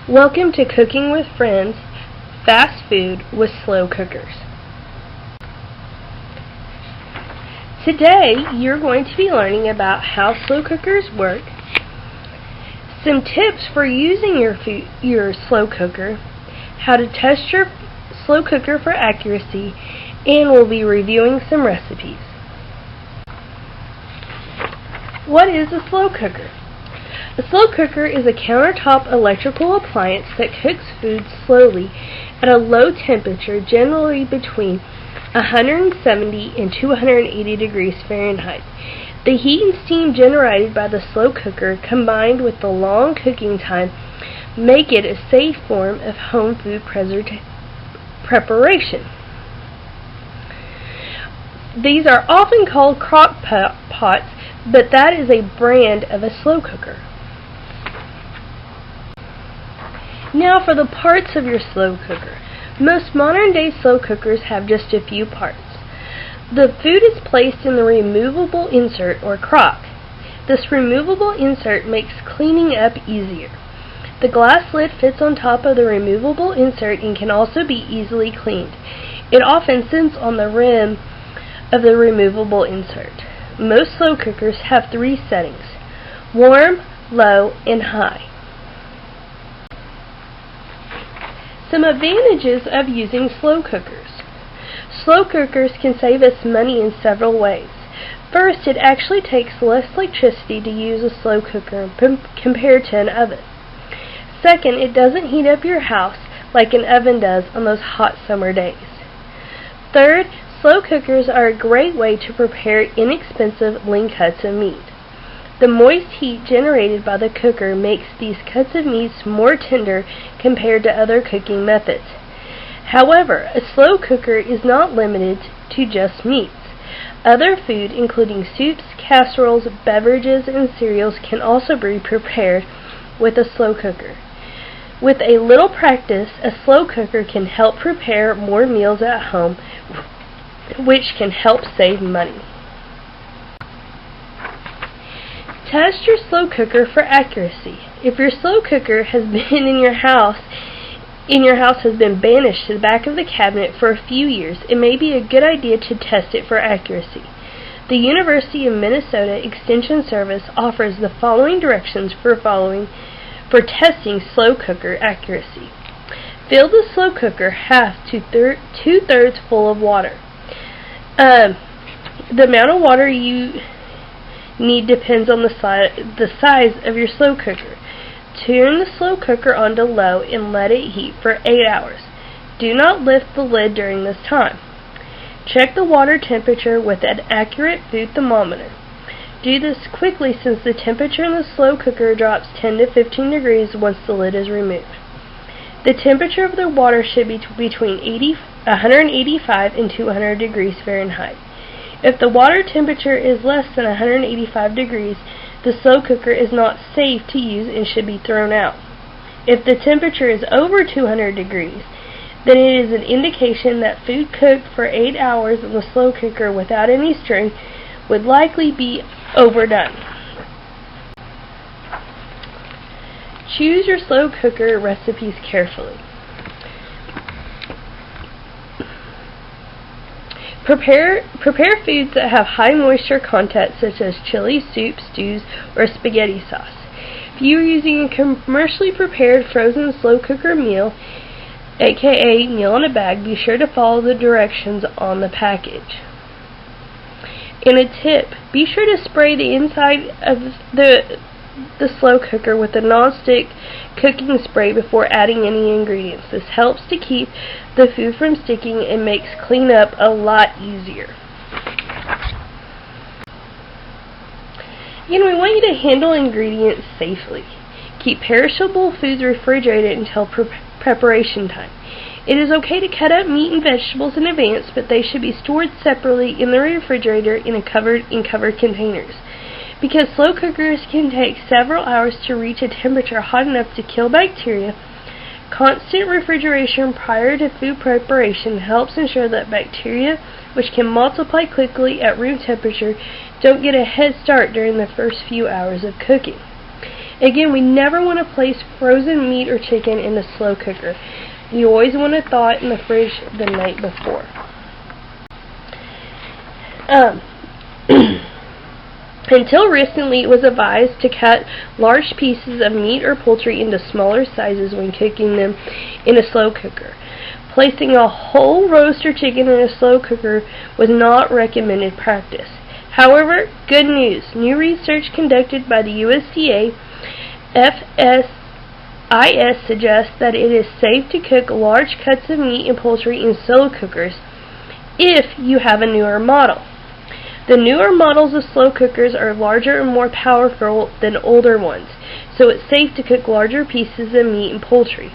Welcome to Cooking with Friends, Fast Food with Slow Cookers. Today you're going to be learning about how slow cookers work, some tips for using your slow cooker, how to test your slow cooker for accuracy, and we'll be reviewing some recipes. What is a slow cooker? A slow cooker is a countertop electrical appliance that cooks food slowly at a low temperature, generally between 170 and 280 degrees Fahrenheit. The heat and steam generated by the slow cooker, combined with the long cooking time, make it a safe form of home food preparation. These are often called crock pots, but that is a brand of a slow cooker. Now for the parts of your slow cooker. Most modern-day slow cookers have just a few parts. The food is placed in the removable insert or crock. This removable insert makes cleaning up easier. The glass lid fits on top of the removable insert and can also be easily cleaned. It often sits on the rim of the removable insert. Most slow cookers have 3 settings: warm, low, and high. Some advantages of using slow cookers. Slow cookers can save us money in several ways. First, it actually takes less electricity to use a slow cooker compared to an oven. Second, it doesn't heat up your house like an oven does on those hot summer days. Third, slow cookers are a great way to prepare inexpensive lean cuts of meat. The moist heat generated by the cooker makes these cuts of meat more tender compared to other cooking methods. However, a slow cooker is not limited to just meats. Other food, including soups, casseroles, beverages, and cereals, can also be prepared with a slow cooker. With a little practice, a slow cooker can help prepare more meals at home, which can help save money. Test your slow cooker for accuracy. If your slow cooker has been in your house has been banished to the back of the cabinet for a few years, it may be a good idea to test it for accuracy. The University of Minnesota Extension Service offers the following directions for testing slow cooker accuracy. Fill the slow cooker half to 2/3 full of water. The amount of water you need depends on the size of your slow cooker. Turn the slow cooker onto low and let it heat for 8 hours. Do not lift the lid during this time. Check the water temperature with an accurate food thermometer. Do this quickly since the temperature in the slow cooker drops 10 to 15 degrees once the lid is removed. The temperature of the water should be between 185 and 200 degrees Fahrenheit. If the water temperature is less than 185 degrees, the slow cooker is not safe to use and should be thrown out. If the temperature is over 200 degrees, then it is an indication that food cooked for 8 hours in the slow cooker without any stirring would likely be overdone. Choose your slow cooker recipes carefully. Prepare foods that have high moisture content, such as chili, soup, stews, or spaghetti sauce. If you are using a commercially prepared frozen slow cooker meal, aka meal in a bag, be sure to follow the directions on the package. And a tip, be sure to spray the inside of the slow cooker with a non-stick cooking spray before adding any ingredients. This helps to keep the food from sticking and makes cleanup a lot easier. Again, we want you to handle ingredients safely. Keep perishable foods refrigerated until preparation time. It is okay to cut up meat and vegetables in advance, but they should be stored separately in the refrigerator in covered containers. Because slow cookers can take several hours to reach a temperature hot enough to kill bacteria, constant refrigeration prior to food preparation helps ensure that bacteria, which can multiply quickly at room temperature, don't get a head start during the first few hours of cooking. Again, we never want to place frozen meat or chicken in the slow cooker. You always want to thaw it in the fridge the night before. Until recently, it was advised to cut large pieces of meat or poultry into smaller sizes when cooking them in a slow cooker. Placing a whole roast or chicken in a slow cooker was not recommended practice. However, good news. New research conducted by the USDA FSIS suggests that it is safe to cook large cuts of meat and poultry in slow cookers if you have a newer model. The newer models of slow cookers are larger and more powerful than older ones, so it's safe to cook larger pieces of meat and poultry.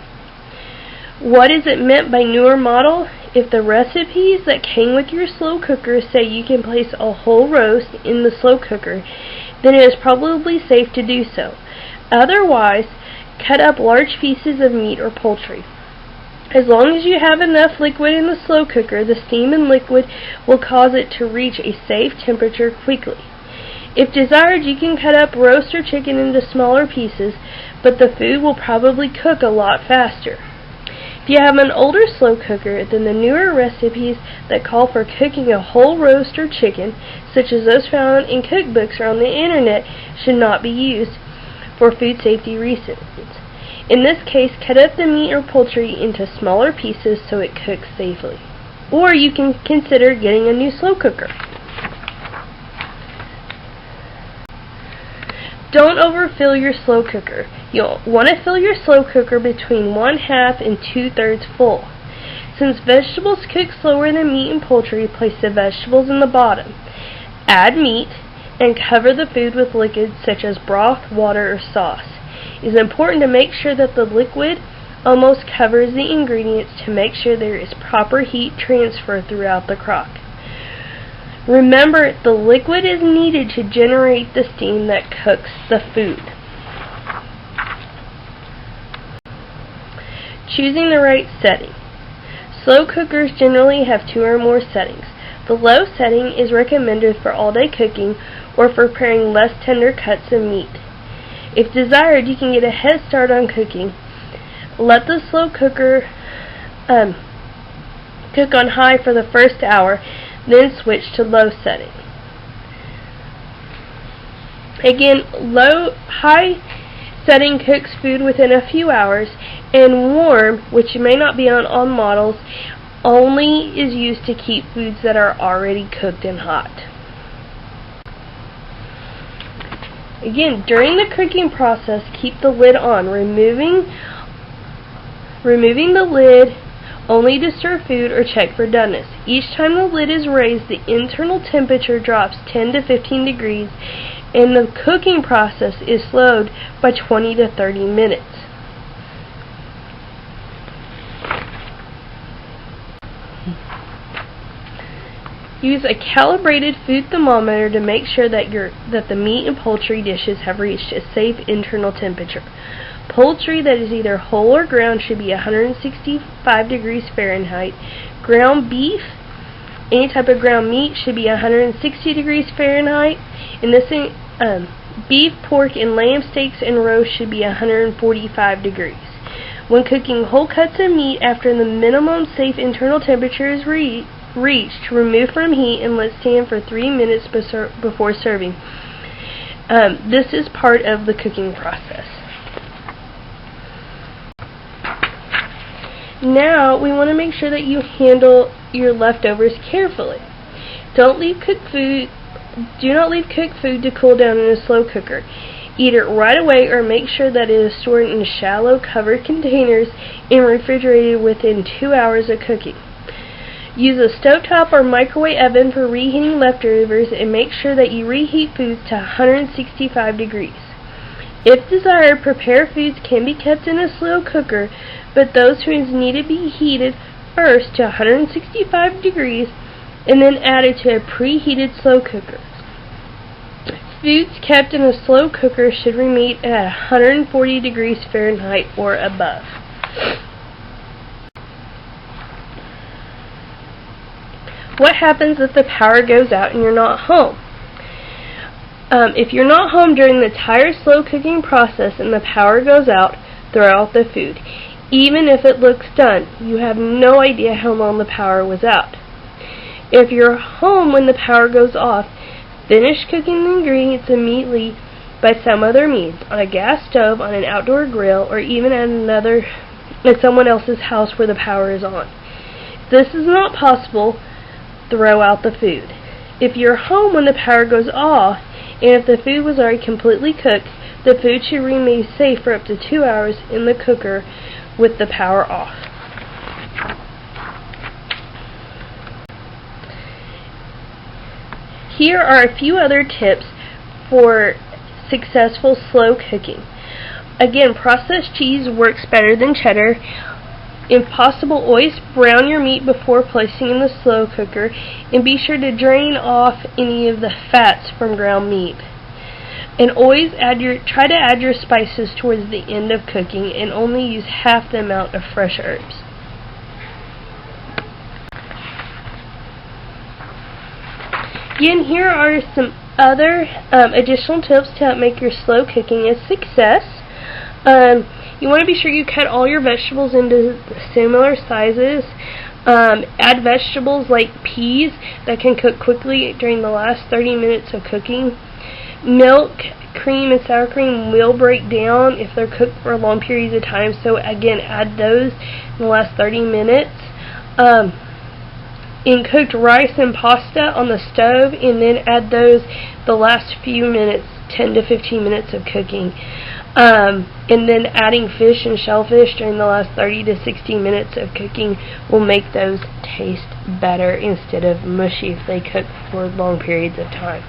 What is it meant by newer model? If the recipes that came with your slow cooker say you can place a whole roast in the slow cooker, then it is probably safe to do so. Otherwise, cut up large pieces of meat or poultry. As long as you have enough liquid in the slow cooker, the steam and liquid will cause it to reach a safe temperature quickly. If desired, you can cut up roast or chicken into smaller pieces, but the food will probably cook a lot faster. If you have an older slow cooker, then the newer recipes that call for cooking a whole roast or chicken, such as those found in cookbooks or on the internet, should not be used for food safety reasons. In this case, cut up the meat or poultry into smaller pieces so it cooks safely. Or you can consider getting a new slow cooker. Don't overfill your slow cooker. You'll want to fill your slow cooker between 1/2 and 2/3 full. Since vegetables cook slower than meat and poultry, place the vegetables in the bottom. Add meat and cover the food with liquids such as broth, water, or sauce. It is important to make sure that the liquid almost covers the ingredients to make sure there is proper heat transfer throughout the crock. Remember, the liquid is needed to generate the steam that cooks the food. Choosing the right setting. Slow cookers generally have 2 or more settings. The low setting is recommended for all-day cooking or for preparing less tender cuts of meat. If desired, you can get a head start on cooking. Let the slow cooker cook on high for the first hour, then switch to low setting. Again, high setting cooks food within a few hours, and warm, which may not be on all models, only is used to keep foods that are already cooked and hot. Again, during the cooking process, keep the lid on, removing the lid only to serve food or check for doneness. Each time the lid is raised, the internal temperature drops 10 to 15 degrees, and the cooking process is slowed by 20 to 30 minutes. Use a calibrated food thermometer to make sure that the meat and poultry dishes have reached a safe internal temperature. Poultry that is either whole or ground should be 165 degrees Fahrenheit. Ground beef, any type of ground meat, should be 160 degrees Fahrenheit. And beef, pork, and lamb steaks and roast should be 145 degrees. When cooking whole cuts of meat after the minimum safe internal temperature is reached, remove from heat and let stand for 3 minutes before serving. This is part of the cooking process. Now we want to make sure that you handle your leftovers carefully. Do not leave cooked food to cool down in a slow cooker. Eat it right away, or make sure that it is stored in shallow covered containers and refrigerated within 2 hours of cooking. Use a stovetop or microwave oven for reheating leftovers, and make sure that you reheat foods to 165 degrees. If desired, prepared foods can be kept in a slow cooker, but those foods need to be heated first to 165 degrees and then added to a preheated slow cooker. Foods kept in a slow cooker should remain at 140 degrees Fahrenheit or above. What happens if the power goes out and you're not home? If you're not home during the entire slow cooking process and the power goes out, throw out the food. Even if it looks done, you have no idea how long the power was out. If you're home when the power goes off, finish cooking the ingredients immediately by some other means, on a gas stove, on an outdoor grill, or even at someone else's house where the power is on. If this is not possible, throw out the food. If you're home when the power goes off, and if the food was already completely cooked, the food should remain safe for up to 2 hours in the cooker with the power off. Here are a few other tips for successful slow cooking. Again, processed cheese works better than cheddar. If possible, always brown your meat before placing in the slow cooker, and be sure to drain off any of the fats from ground meat. And always try to add your spices towards the end of cooking, and only use half the amount of fresh herbs. Again, here are some other additional tips to help make your slow cooking a success. You want to be sure you cut all your vegetables into similar sizes. Add vegetables like peas that can cook quickly during the last 30 minutes of cooking. Milk, cream, and sour cream will break down if they're cooked for long periods of time, so again, add those in the last 30 minutes. In cooked rice and pasta on the stove, and then add those the last few minutes, 10 to 15 minutes of cooking. And then adding fish and shellfish during the last 30 to 60 minutes of cooking will make those taste better instead of mushy if they cook for long periods of time.